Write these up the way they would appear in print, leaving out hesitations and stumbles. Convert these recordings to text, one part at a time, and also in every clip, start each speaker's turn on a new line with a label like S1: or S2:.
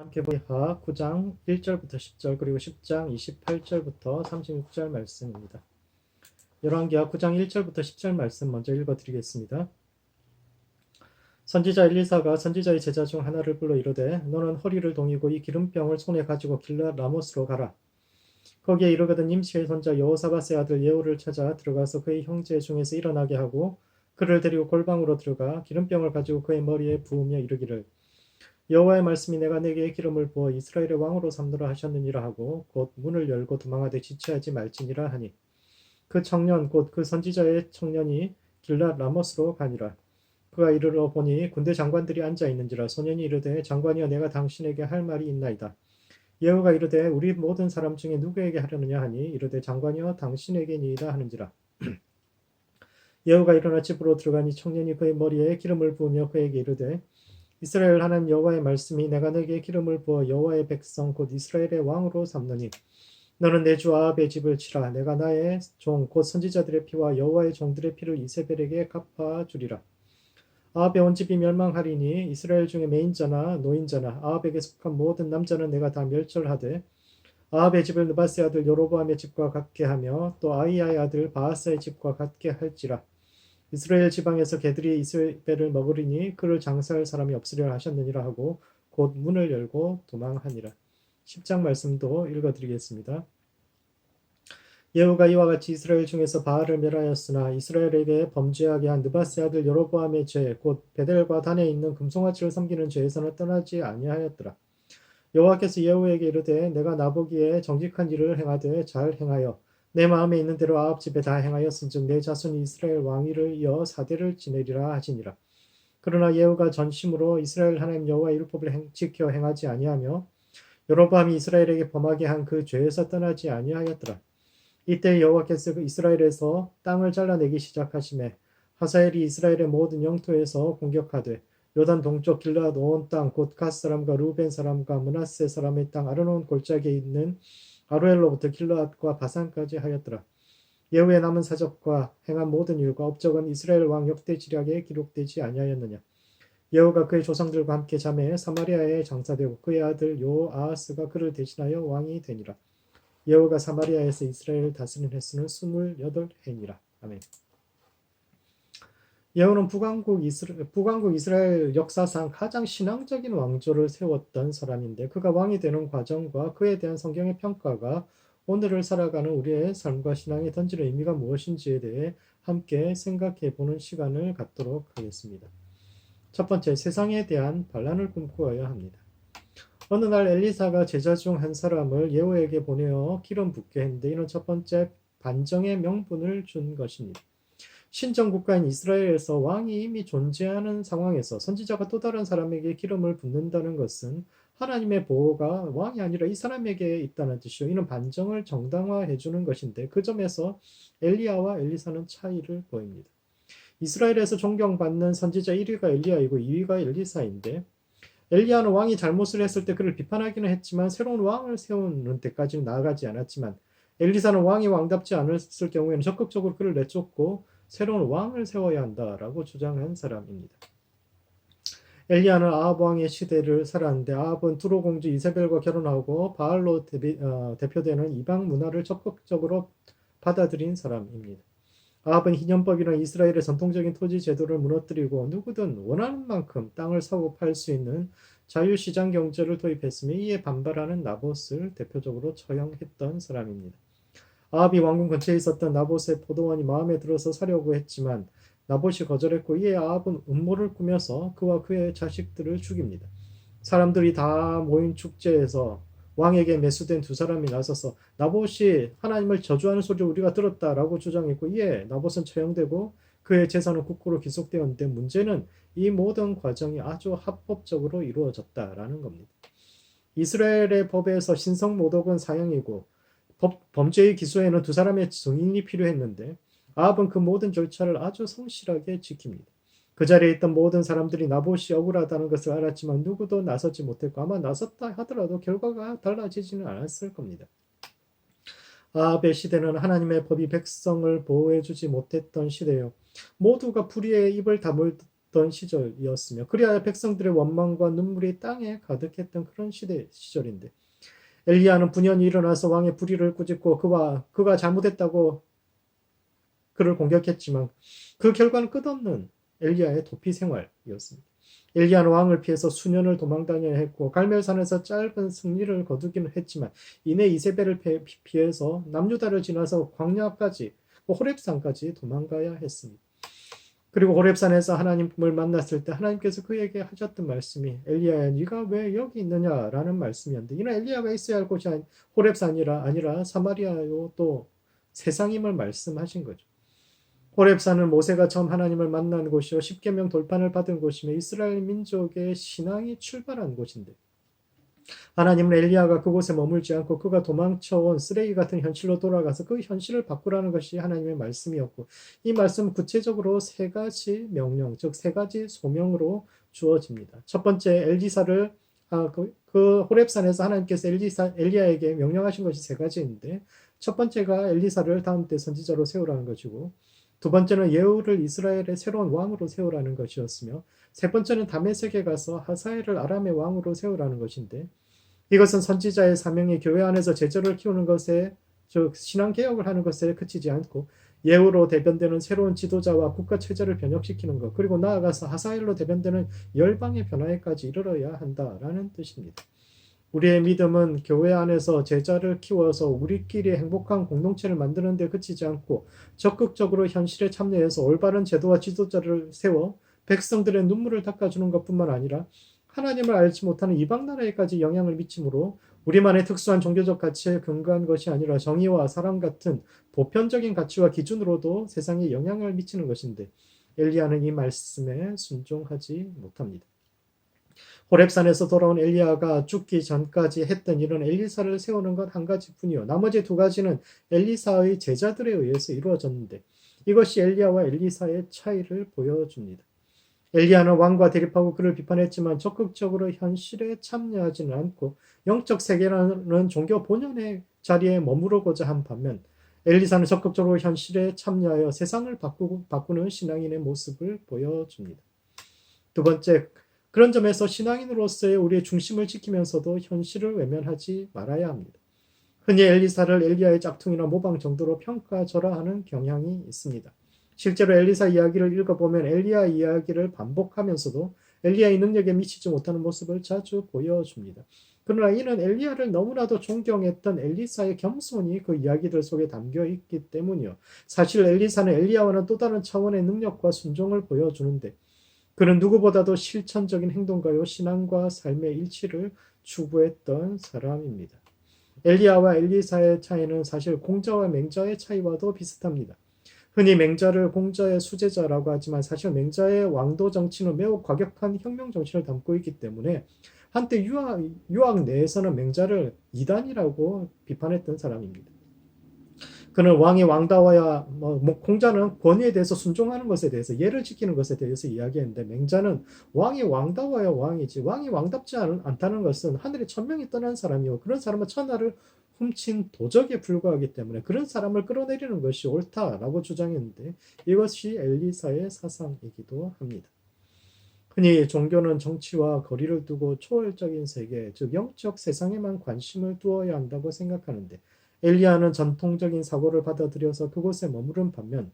S1: 함께 보니 하 9장 1절부터 10절 그리고 10장 28절부터 36절 말씀입니다. 열왕기하 9장 1절부터 10절 말씀 먼저 읽어드리겠습니다. 선지자 엘리사가 선지자의 제자 중 하나를 불러 이르되 너는 허리를 동이고 이 기름병을 손에 가지고 길랏 라모스로 가라. 거기에 이르거든 임시의 손자 여호사밧의 아들 예후를 찾아 들어가서 그의 형제 중에서 일어나게 하고 그를 데리고 골방으로 들어가 기름병을 가지고 그의 머리에 부으며 이르기를 여호와의 말씀이 내가 내게 기름을 부어 이스라엘의 왕으로 삼노라 하셨느니라 하고 곧 문을 열고 도망하되 지체하지 말지니라 하니 그 청년 곧 그 선지자의 청년이 길랏 라모스로 가니라. 그가 이르러 보니 군대 장관들이 앉아 있는지라. 소년이 이르되 장관이여 내가 당신에게 할 말이 있나이다. 예후가 이르되 우리 모든 사람 중에 누구에게 하려느냐 하니 이르되 장관이여 당신에게니이다 하는지라. 예후가 일어나 집으로 들어가니 청년이 그의 머리에 기름을 부으며 그에게 이르되 이스라엘 하나님 여호와의 말씀이 내가 너에게 기름을 부어 여호와의 백성 곧 이스라엘의 왕으로 삼느니 너는 내 주 아합의 집을 치라. 내가 나의 종 곧 선지자들의 피와 여호와의 종들의 피를 이세벨에게 갚아주리라. 아합의 온 집이 멸망하리니 이스라엘 중에 매인자나 노인자나 아합에게 속한 모든 남자는 내가 다 멸절하되 아합의 집을 느바스의 아들 여로보암의 집과 같게 하며 또 아히야의 아들 바하사의 집과 같게 할지라. 이스라엘 지방에서 개들이 이세벨을 먹으리니 그를 장사할 사람이 없으리라 하셨느니라 하고 곧 문을 열고 도망하니라. 10장 말씀도 읽어드리겠습니다. 예후가 이와 같이 이스라엘 중에서 바알을 멸하였으나 이스라엘에게 범죄하게 한 느바스의 아들 여로보암의 죄 곧 베델과 단에 있는 금송아지를 섬기는 죄에서는 떠나지 아니하였더라. 여호와께서 예후에게 이르되 내가 나보기에 정직한 일을 행하되 잘 행하여 내 마음에 있는 대로 아합 집에 다 행하였은즉 내 자손이 이스라엘 왕위를 이어 4대를 지내리라 하시니라. 그러나 예후가 전심으로 이스라엘 하나님 여호와의 율법을 지켜 행하지 아니하며 여로보암이 이스라엘에게 범하게 한 그 죄에서 떠나지 아니하였더라. 이때 여호와께서 이스라엘에서 땅을 잘라내기 시작하시매 하사엘이 이스라엘의 모든 영토에서 공격하되 요단 동쪽 길랏 온 땅 곧 갓 사람과 루벤 사람과 므낫세 사람의 땅 아르논 골짜기에 있는 아로엘로부터 길랏과 바산까지 하였더라. 예후의 남은 사적과 행한 모든 일과 업적은 이스라엘 왕 역대지략에 기록되지 아니하였느냐. 예후가 그의 조상들과 함께 잠에 사마리아에 장사되고 그의 아들 요아하스가 그를 대신하여 왕이 되니라. 예후가 사마리아에서 이스라엘을 다스린 횟수는 28해니라. 아멘. 예후는 북왕국 이스라엘 역사상 가장 신앙적인 왕조를 세웠던 사람인데 그가 왕이 되는 과정과 그에 대한 성경의 평가가 오늘을 살아가는 우리의 삶과 신앙에 던지는 의미가 무엇인지에 대해 함께 생각해 보는 시간을 갖도록 하겠습니다. 첫 번째, 세상에 대한 반란을 꿈꾸어야 합니다. 어느 날 엘리사가 제자 중 한 사람을 예후에게 보내어 기름 붓게 했는데 이는 첫 번째 반정의 명분을 준 것입니다. 신정 국가인 이스라엘에서 왕이 이미 존재하는 상황에서 선지자가 또 다른 사람에게 기름을 붓는다는 것은 하나님의 보호가 왕이 아니라 이 사람에게 있다는 뜻이요. 이는 반정을 정당화해 주는 것인데 그 점에서 엘리야와 엘리사는 차이를 보입니다. 이스라엘에서 존경받는 선지자 1위가 엘리야이고 2위가 엘리사인데 엘리야는 왕이 잘못을 했을 때 그를 비판하기는 했지만 새로운 왕을 세우는 데까지는 나아가지 않았지만 엘리사는 왕이 왕답지 않았을 경우에는 적극적으로 그를 내쫓고 새로운 왕을 세워야 한다라고 주장한 사람입니다. 엘리야는 아합 왕의 시대를 살았는데 아합은 두로 공주 이세벨과 결혼하고 바알로 대표되는 이방 문화를 적극적으로 받아들인 사람입니다. 아합은 희년법이나 이스라엘의 전통적인 토지 제도를 무너뜨리고 누구든 원하는 만큼 땅을 사고 팔 수 있는 자유시장 경제를 도입했으며 이에 반발하는 나봇을 대표적으로 처형했던 사람입니다. 아합이 왕궁 근처에 있었던 나봇의 포도원이 마음에 들어서 사려고 했지만 나봇이 거절했고 이에 아합은 음모를 꾸며서 그와 그의 자식들을 죽입니다. 사람들이 다 모인 축제에서 왕에게 매수된 두 사람이 나서서 나봇이 하나님을 저주하는 소리를 우리가 들었다라고 주장했고 이에 나봇은 처형되고 그의 재산은 국고로 기속되었는데 문제는 이 모든 과정이 아주 합법적으로 이루어졌다라는 겁니다. 이스라엘의 법에서 신성모독은 사형이고 범죄의 기소에는 두 사람의 증인이 필요했는데 아합은 그 모든 절차를 아주 성실하게 지킵니다. 그 자리에 있던 모든 사람들이 나봇이 억울하다는 것을 알았지만 누구도 나서지 못했고 아마 나섰다 하더라도 결과가 달라지지는 않았을 겁니다. 아합의 시대는 하나님의 법이 백성을 보호해주지 못했던 시대요. 모두가 불의에 입을 다물던 없던 시절이었으며 그리하여 백성들의 원망과 눈물이 땅에 가득했던 그런 시절인데 엘리야는 분연히 일어나서 왕의 불의를 꾸짖고 그가 잘못했다고 그를 공격했지만 그 결과는 끝없는 엘리야의 도피 생활이었습니다. 엘리야는 왕을 피해서 수년을 도망다녀야 했고 갈멜산에서 짧은 승리를 거두기는 했지만 이내 이세벨을 피해서 남유다를 지나서 광야까지 호렙산까지 도망가야 했습니다. 그리고 호렙산에서 하나님을 만났을 때 하나님께서 그에게 하셨던 말씀이 엘리야야 네가 왜 여기 있느냐라는 말씀이었는데 이는 엘리야가 있어야 할 곳이 호렙산이라 아니라 사마리아요 또 세상임을 말씀하신 거죠. 호렙산은 모세가 처음 하나님을 만난 곳이요 십계명 돌판을 받은 곳이며 이스라엘 민족의 신앙이 출발한 곳인데 하나님은 엘리야가 그곳에 머물지 않고 그가 도망쳐온 쓰레기 같은 현실로 돌아가서 그 현실을 바꾸라는 것이 하나님의 말씀이었고 이 말씀은 구체적으로 세 가지 명령, 즉 세 가지 소명으로 주어집니다. 첫 번째 엘리사를 그 호렙산에서 하나님께서 엘리야에게 명령하신 것이 세 가지인데 첫 번째가 엘리사를 다음 때 선지자로 세우라는 것이고 두 번째는 예후를 이스라엘의 새로운 왕으로 세우라는 것이었으며 세 번째는 다메섹에 가서 하사엘을 아람의 왕으로 세우라는 것인데 이것은 선지자의 사명이 교회 안에서 제자를 키우는 것에 즉 신앙개혁을 하는 것에 그치지 않고 예후로 대변되는 새로운 지도자와 국가 체제를 변혁시키는 것 그리고 나아가서 하사엘로 대변되는 열방의 변화에까지 이르러야 한다라는 뜻입니다. 우리의 믿음은 교회 안에서 제자를 키워서 우리끼리 행복한 공동체를 만드는 데 그치지 않고 적극적으로 현실에 참여해서 올바른 제도와 지도자를 세워 백성들의 눈물을 닦아주는 것뿐만 아니라 하나님을 알지 못하는 이방 나라에까지 영향을 미치므로 우리만의 특수한 종교적 가치에 근거한 것이 아니라 정의와 사랑 같은 보편적인 가치와 기준으로도 세상에 영향을 미치는 것인데 엘리야는 이 말씀에 순종하지 못합니다. 호렙산에서 돌아온 엘리야가 죽기 전까지 했던 일은 엘리사를 세우는 것 한 가지뿐이요. 나머지 두 가지는 엘리사의 제자들에 의해서 이루어졌는데 이것이 엘리야와 엘리사의 차이를 보여줍니다. 엘리야는 왕과 대립하고 그를 비판했지만 적극적으로 현실에 참여하지는 않고 영적 세계라는 종교 본연의 자리에 머무르고자 한 반면 엘리사는 적극적으로 현실에 참여하여 세상을 바꾸는 신앙인의 모습을 보여줍니다. 두 번째, 그런 점에서 신앙인으로서의 우리의 중심을 지키면서도 현실을 외면하지 말아야 합니다. 흔히 엘리사를 엘리야의 짝퉁이나 모방 정도로 평가절하하는 경향이 있습니다. 실제로 엘리사 이야기를 읽어보면 엘리야 이야기를 반복하면서도 엘리야의 능력에 미치지 못하는 모습을 자주 보여줍니다. 그러나 이는 엘리야를 너무나도 존경했던 엘리사의 겸손이 그 이야기들 속에 담겨 있기 때문이요. 사실 엘리사는 엘리야와는 또 다른 차원의 능력과 순종을 보여주는데 그는 누구보다도 실천적인 행동가요 신앙과 삶의 일치를 추구했던 사람입니다. 엘리야와 엘리사의 차이는 사실 공자와 맹자의 차이와도 비슷합니다. 흔히 맹자를 공자의 수제자라고 하지만 사실 맹자의 왕도 정치는 매우 과격한 혁명 정치를 담고 있기 때문에 한때 유학 내에서는 맹자를 이단이라고 비판했던 사람입니다. 그는 왕이 왕다워야 공자는 권위에 대해서 순종하는 것에 대해서 예를 지키는 것에 대해서 이야기했는데 맹자는 왕이 왕다워야 왕이지 왕이 왕답지 않다는 것은 하늘에 천명이 떠난 사람이요 그런 사람은 천하를 훔친 도적에 불과하기 때문에 그런 사람을 끌어내리는 것이 옳다라고 주장했는데 이것이 엘리사의 사상이기도 합니다. 흔히 종교는 정치와 거리를 두고 초월적인 세계, 즉 영적 세상에만 관심을 두어야 한다고 생각하는데 엘리야는 전통적인 사고를 받아들여서 그곳에 머무른 반면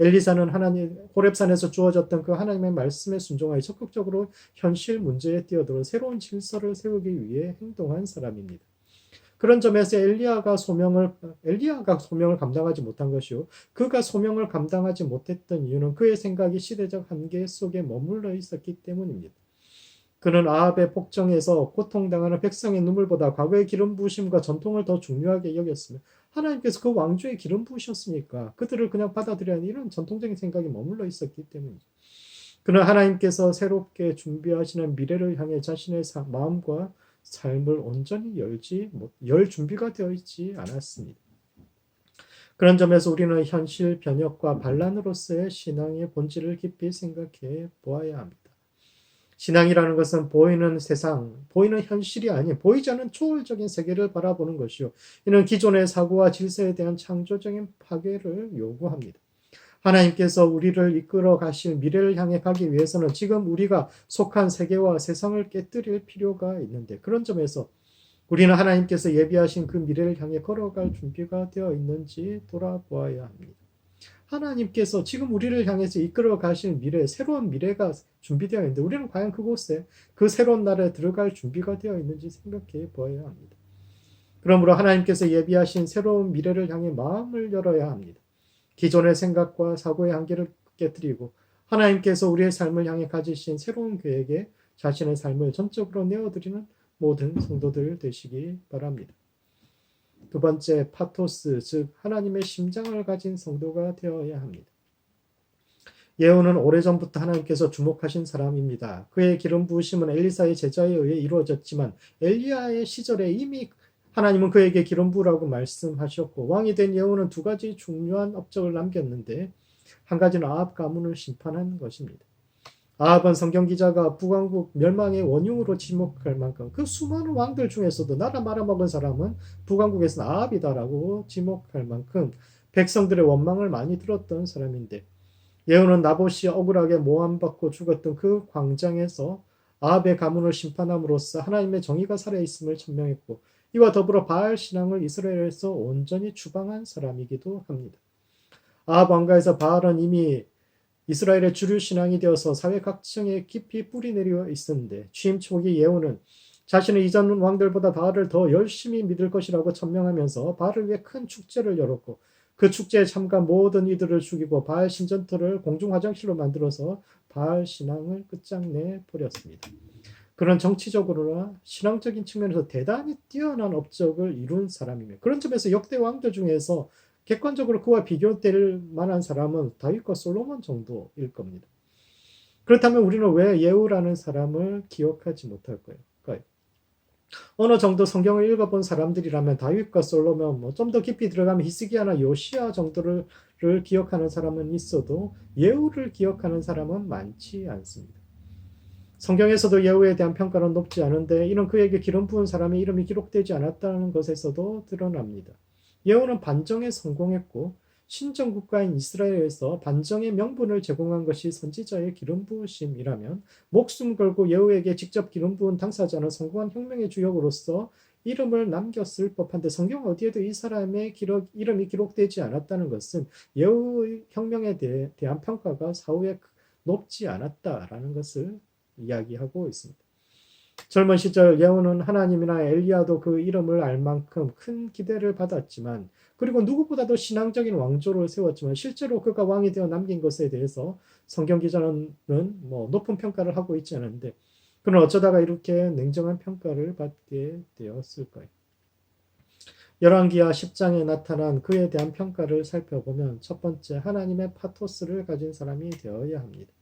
S1: 엘리사는 하나님 호렙산에서 주어졌던 그 하나님의 말씀에 순종하여 적극적으로 현실 문제에 뛰어들어 새로운 질서를 세우기 위해 행동한 사람입니다. 그런 점에서 엘리야가 소명을 감당하지 못한 것이요 그가 소명을 감당하지 못했던 이유는 그의 생각이 시대적 한계 속에 머물러 있었기 때문입니다. 그는 아합의 폭정에서 고통당하는 백성의 눈물보다 과거의 기름 부으심과 전통을 더 중요하게 여겼으며 하나님께서 그 왕조에 기름 부으셨으니까 그들을 그냥 받아들여야 하는 이런 전통적인 생각이 머물러 있었기 때문이죠. 그는 하나님께서 새롭게 준비하시는 미래를 향해 자신의 마음과 삶을 온전히 열 준비가 되어 있지 않았습니다. 그런 점에서 우리는 현실 변혁과 반란으로서의 신앙의 본질을 깊이 생각해 보아야 합니다. 신앙이라는 것은 보이는 세상, 보이는 현실이 아닌 보이지 않는 초월적인 세계를 바라보는 것이요. 이는 기존의 사고와 질서에 대한 창조적인 파괴를 요구합니다. 하나님께서 우리를 이끌어 가실 미래를 향해 가기 위해서는 지금 우리가 속한 세계와 세상을 깨뜨릴 필요가 있는데, 그런 점에서 우리는 하나님께서 예비하신 그 미래를 향해 걸어갈 준비가 되어 있는지 돌아보아야 합니다. 하나님께서 지금 우리를 향해서 이끌어 가실 미래, 새로운 미래가 준비되어 있는데 우리는 과연 그곳에 그 새로운 날에 들어갈 준비가 되어 있는지 생각해 보아야 합니다. 그러므로 하나님께서 예비하신 새로운 미래를 향해 마음을 열어야 합니다. 기존의 생각과 사고의 한계를 깨뜨리고 하나님께서 우리의 삶을 향해 가지신 새로운 계획에 자신의 삶을 전적으로 내어드리는 모든 성도들 되시기 바랍니다. 두 번째, 파토스, 즉 하나님의 심장을 가진 성도가 되어야 합니다. 예후는 오래전부터 하나님께서 주목하신 사람입니다. 그의 기름 부으심은 엘리사의 제자에 의해 이루어졌지만 엘리야의 시절에 이미 하나님은 그에게 기름 부으라고 말씀하셨고, 왕이 된 예후는 두 가지 중요한 업적을 남겼는데, 한 가지는 아합 가문을 심판한 것입니다. 아합은 성경 기자가 북왕국 멸망의 원흉으로 지목할 만큼 그 수많은 왕들 중에서도 나라 말아먹은 사람은 북왕국에서는 아합이다라고 지목할 만큼 백성들의 원망을 많이 들었던 사람인데, 예후는 나봇이 억울하게 모함받고 죽었던 그 광장에서 아합의 가문을 심판함으로써 하나님의 정의가 살아있음을 천명했고, 이와 더불어 바알 신앙을 이스라엘에서 온전히 추방한 사람이기도 합니다. 아합 왕가에서 바알은 이미 이스라엘의 주류 신앙이 되어서 사회 각층에 깊이 뿌리내려 있었는데, 취임 초기 예후는 자신은 이전 왕들보다 바알을 더 열심히 믿을 것이라고 천명하면서 바알을 위해 큰 축제를 열었고, 그 축제에 참가한 모든 이들을 죽이고 바알 신전터를 공중 화장실로 만들어서 바알 신앙을 끝장내 버렸습니다. 그런 정치적으로나 신앙적인 측면에서 대단히 뛰어난 업적을 이룬 사람이며, 그런 점에서 역대 왕들 중에서 객관적으로 그와 비교될 만한 사람은 다윗과 솔로몬 정도일 겁니다. 그렇다면 우리는 왜 예후라는 사람을 기억하지 못할까요? 어느 정도 성경을 읽어본 사람들이라면 다윗과 솔로몬, 좀 더 깊이 들어가면 히스기야나 요시야 정도를 기억하는 사람은 있어도 예후를 기억하는 사람은 많지 않습니다. 성경에서도 예후에 대한 평가는 높지 않은데, 이는 그에게 기름 부은 사람의 이름이 기록되지 않았다는 것에서도 드러납니다. 예후는 반정에 성공했고, 신정 국가인 이스라엘에서 반정의 명분을 제공한 것이 선지자의 기름 부으심이라면, 목숨 걸고 예후에게 직접 기름 부은 당사자는 성공한 혁명의 주역으로서 이름을 남겼을 법한데, 성경 어디에도 이 사람의 이름이 기록되지 않았다는 것은 예후의 혁명에 대한 평가가 사후에 높지 않았다라는 것을 이야기하고 있습니다. 젊은 시절 예후는 하나님이나 엘리야도 그 이름을 알 만큼 큰 기대를 받았지만, 그리고 누구보다도 신앙적인 왕조를 세웠지만, 실제로 그가 왕이 되어 남긴 것에 대해서 성경 기자는 높은 평가를 하고 있지 않은데, 그는 어쩌다가 이렇게 냉정한 평가를 받게 되었을까요? 열왕기하 10장에 나타난 그에 대한 평가를 살펴보면, 첫 번째, 하나님의 파토스를 가진 사람이 되어야 합니다.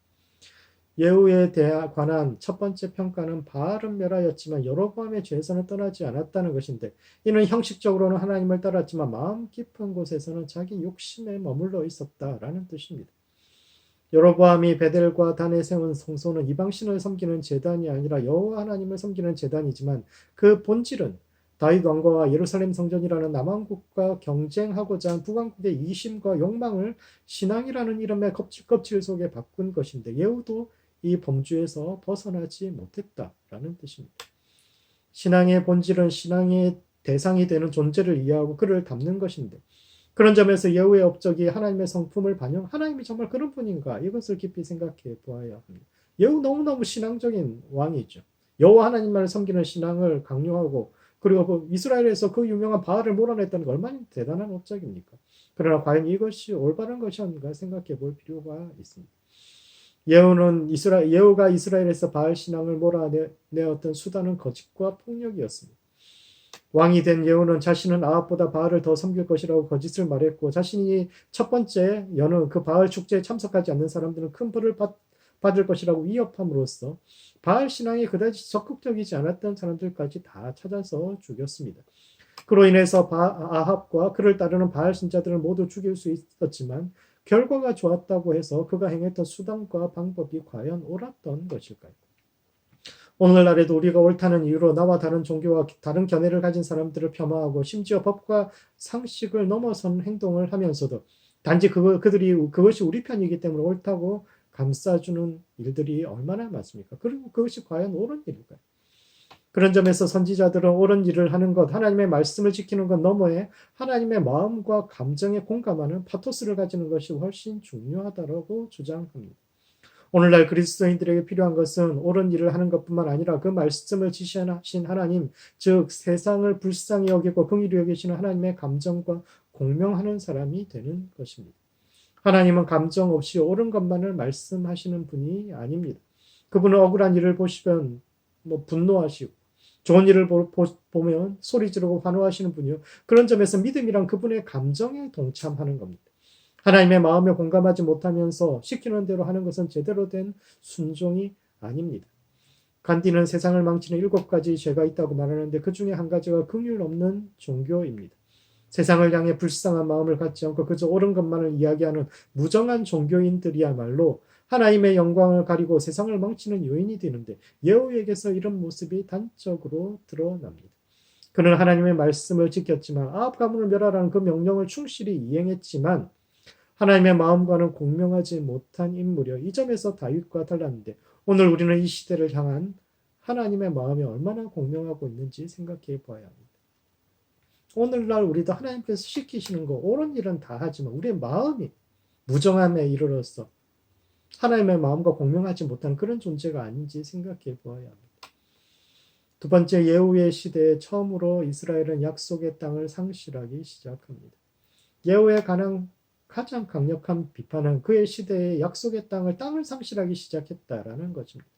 S1: 예후에 관한 첫 번째 평가는 바알은 멸하였지만 여로보암의 죄에서는 떠나지 않았다는 것인데, 이는 형식적으로는 하나님을 따랐지만 마음 깊은 곳에서는 자기 욕심에 머물러 있었다라는 뜻입니다. 여로보암이 베델과 단에 세운 성소는 이방신을 섬기는 제단이 아니라 여호와 하나님을 섬기는 제단이지만, 그 본질은 다윗 왕과 예루살렘 성전이라는 남왕국과 경쟁하고자 한 북왕국의 이심과 욕망을 신앙이라는 이름의 껍질 속에 바꾼 것인데, 예후도 이 범주에서 벗어나지 못했다라는 뜻입니다. 신앙의 본질은 신앙의 대상이 되는 존재를 이해하고 그를 닮는 것인데, 그런 점에서 예후의 업적이 하나님의 성품을 하나님이 정말 그런 분인가, 이것을 깊이 생각해 보아야 합니다. 예후 너무너무 신앙적인 왕이죠. 여호와 하나님만을 섬기는 신앙을 강요하고, 그리고 이스라엘에서 그 유명한 바알을 몰아냈다는 게 얼마나 대단한 업적입니까? 그러나 과연 이것이 올바른 것이었는가 생각해 볼 필요가 있습니다. 예후가 이스라엘에서 바알 신앙을 몰아내었던 수단은 거짓과 폭력이었습니다. 왕이 된 예후는 자신은 아합보다 바알을 더 섬길 것이라고 거짓을 말했고, 자신이 첫 번째 여는 그 바알 축제에 참석하지 않는 사람들은 큰 벌을 받을 것이라고 위협함으로써 바알 신앙에 그다지 적극적이지 않았던 사람들까지 다 찾아서 죽였습니다. 그로 인해서 아합과 그를 따르는 바알 신자들을 모두 죽일 수 있었지만, 결과가 좋았다고 해서 그가 행했던 수단과 방법이 과연 옳았던 것일까요? 오늘날에도 우리가 옳다는 이유로 나와 다른 종교와 다른 견해를 가진 사람들을 폄하하고, 심지어 법과 상식을 넘어선 행동을 하면서도 단지 그것이 우리 편이기 때문에 옳다고 감싸주는 일들이 얼마나 많습니까? 그리고 그것이 과연 옳은 일일까요? 그런 점에서 선지자들은 옳은 일을 하는 것, 하나님의 말씀을 지키는 것 너머에 하나님의 마음과 감정에 공감하는 파토스를 가지는 것이 훨씬 중요하다고 주장합니다. 오늘날 그리스도인들에게 필요한 것은 옳은 일을 하는 것뿐만 아니라 그 말씀을 지시하신 하나님, 즉 세상을 불쌍히 여기고 긍휼히 여기시는 하나님의 감정과 공명하는 사람이 되는 것입니다. 하나님은 감정 없이 옳은 것만을 말씀하시는 분이 아닙니다. 그분은 억울한 일을 보시면 분노하시고 좋은 일을 보면 소리 지르고 환호하시는 분이요. 그런 점에서 믿음이란 그분의 감정에 동참하는 겁니다. 하나님의 마음에 공감하지 못하면서 시키는 대로 하는 것은 제대로 된 순종이 아닙니다. 간디는 세상을 망치는 7가지 죄가 있다고 말하는데 그 중에 한 가지가 긍휼 없는 종교입니다. 세상을 향해 불쌍한 마음을 갖지 않고 그저 옳은 것만을 이야기하는 무정한 종교인들이야말로 하나님의 영광을 가리고 세상을 망치는 요인이 되는데 예후에게서 이런 모습이 단적으로 드러납니다. 그는 하나님의 말씀을 지켰지만 아합 가문을 멸하라는 그 명령을 충실히 이행했지만 하나님의 마음과는 공명하지 못한 인물이요. 이 점에서 다윗과 달랐는데 오늘 우리는 이 시대를 향한 하나님의 마음이 얼마나 공명하고 있는지 생각해 보아야 합니다. 오늘날 우리도 하나님께서 시키시는 거 옳은 일은 다 하지만 우리의 마음이 무정함에 이르러서 하나님의 마음과 공명하지 못한 그런 존재가 아닌지 생각해 보아야 합니다. 두 번째, 예후의 시대에 처음으로 이스라엘은 약속의 땅을 상실하기 시작합니다. 예후에 관한 가장 강력한 비판은 그의 시대에 약속의 땅을 상실하기 시작했다라는 것입니다.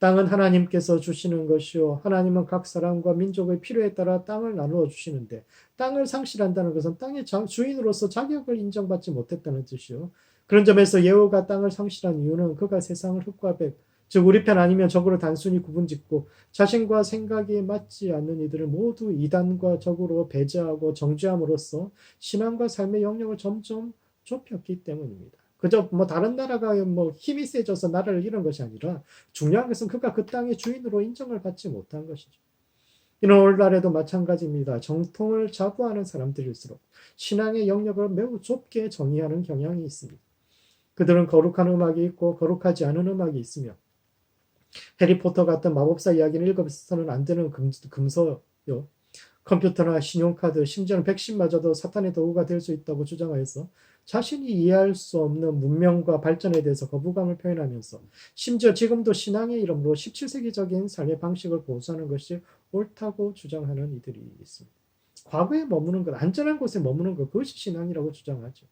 S1: 땅은 하나님께서 주시는 것이요. 하나님은 각 사람과 민족의 필요에 따라 땅을 나누어 주시는데 땅을 상실한다는 것은 땅의 주인으로서 자격을 인정받지 못했다는 뜻이요. 그런 점에서 예후가 땅을 상실한 이유는 그가 세상을 흙과 백, 즉 우리 편 아니면 적으로 단순히 구분짓고 자신과 생각이 맞지 않는 이들을 모두 이단과 적으로 배제하고 정죄함으로써 신앙과 삶의 영역을 점점 좁혔기 때문입니다. 그저 다른 나라가 힘이 세져서 나라를 잃은 것이 아니라 중요한 것은 그가 그 땅의 주인으로 인정을 받지 못한 것이죠. 이는 오늘날에도 마찬가지입니다. 정통을 자부하는 사람들일수록 신앙의 영역을 매우 좁게 정의하는 경향이 있습니다. 그들은 거룩한 음악이 있고 거룩하지 않은 음악이 있으며 해리포터 같은 마법사 이야기는 읽어서는 안 되는 금서요. 컴퓨터나 신용카드, 심지어는 백신마저도 사탄의 도구가 될 수 있다고 주장하여서 자신이 이해할 수 없는 문명과 발전에 대해서 거부감을 표현하면서 심지어 지금도 신앙의 이름으로 17세기적인 삶의 방식을 보수하는 것이 옳다고 주장하는 이들이 있습니다. 과거에 머무는 것, 안전한 곳에 머무는 것, 그것이 신앙이라고 주장하죠.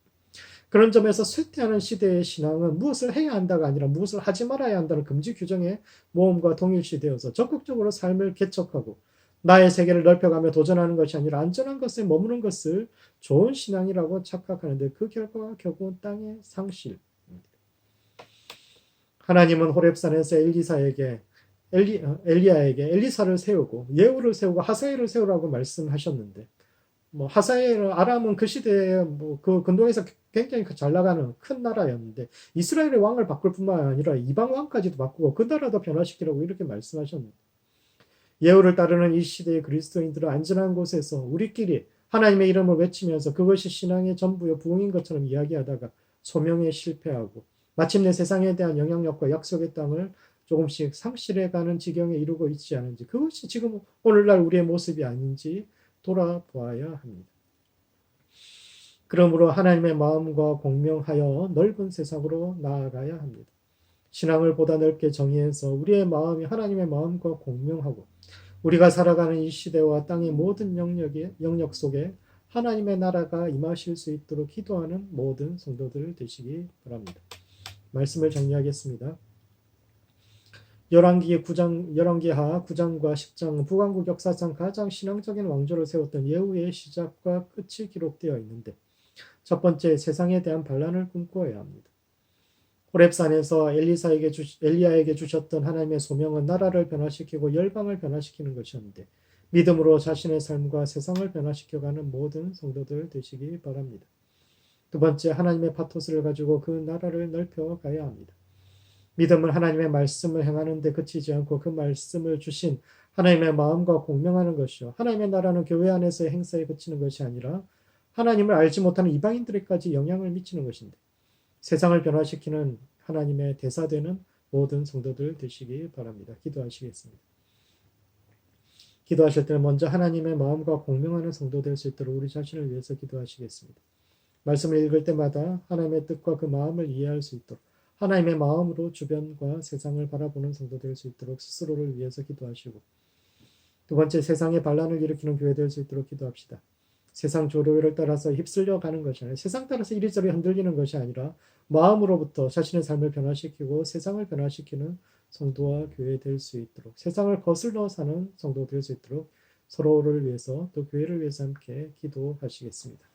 S1: 그런 점에서 쇠퇴하는 시대의 신앙은 무엇을 해야 한다가 아니라 무엇을 하지 말아야 한다는 금지 규정의 모험과 동일시되어서 적극적으로 삶을 개척하고 나의 세계를 넓혀가며 도전하는 것이 아니라 안전한 것에 머무는 것을 좋은 신앙이라고 착각하는데 그 결과가 결국은 땅의 상실입니다. 하나님은 호렙산에서 엘리야에게 엘리사를 세우고 예후를 세우고 하사엘을 세우라고 말씀하셨는데 하사엘 아람은 그 시대에 그 근동에서 굉장히 잘 나가는 큰 나라였는데 이스라엘의 왕을 바꿀 뿐만 아니라 이방 왕까지도 바꾸고 그 나라도 변화시키라고 이렇게 말씀하셨는데 예후를 따르는 이 시대의 그리스도인들은 안전한 곳에서 우리끼리 하나님의 이름을 외치면서 그것이 신앙의 전부요 부흥인 것처럼 이야기하다가 소명에 실패하고 마침내 세상에 대한 영향력과 약속의 땅을 조금씩 상실해가는 지경에 이르고 있지 않은지 그것이 지금 오늘날 우리의 모습이 아닌지 돌아보아야 합니다. 그러므로 하나님의 마음과 공명하여 넓은 세상으로 나아가야 합니다. 신앙을 보다 넓게 정의해서 우리의 마음이 하나님의 마음과 공명하고 우리가 살아가는 이 시대와 땅의 모든 영역 속에 하나님의 나라가 임하실 수 있도록 기도하는 모든 성도들 되시기 바랍니다. 말씀을 정리하겠습니다. 열왕기하 9장과 10장은 북왕국 역사상 가장 신앙적인 왕조를 세웠던 예후의 시작과 끝이 기록되어 있는데 첫 번째, 세상에 대한 반란을 꿈꿔야 합니다. 호렙산에서 엘리야에게 주셨던 하나님의 소명은 나라를 변화시키고 열방을 변화시키는 것이었는데 믿음으로 자신의 삶과 세상을 변화시켜가는 모든 성도들 되시기 바랍니다. 두 번째, 하나님의 파토스를 가지고 그 나라를 넓혀가야 합니다. 믿음은 하나님의 말씀을 행하는 데 그치지 않고 그 말씀을 주신 하나님의 마음과 공명하는 것이요. 하나님의 나라는 교회 안에서의 행사에 그치는 것이 아니라 하나님을 알지 못하는 이방인들에게까지 영향을 미치는 것인데 세상을 변화시키는 하나님의 대사되는 모든 성도들 되시기 바랍니다. 기도하시겠습니다. 기도하실 때는 먼저 하나님의 마음과 공명하는 성도 될 수 있도록 우리 자신을 위해서 기도하시겠습니다. 말씀을 읽을 때마다 하나님의 뜻과 그 마음을 이해할 수 있도록 하나님의 마음으로 주변과 세상을 바라보는 성도 될 수 있도록 스스로를 위해서 기도하시고 두 번째 세상에 반란을 일으키는 교회 될 수 있도록 기도합시다. 세상 조류를 따라서 휩쓸려 가는 것이 아니라 세상 따라서 이리저리 흔들리는 것이 아니라 마음으로부터 자신의 삶을 변화시키고 세상을 변화시키는 성도와 교회 될 수 있도록 세상을 거슬러 사는 성도 될 수 있도록 서로를 위해서 또 교회를 위해서 함께 기도하시겠습니다.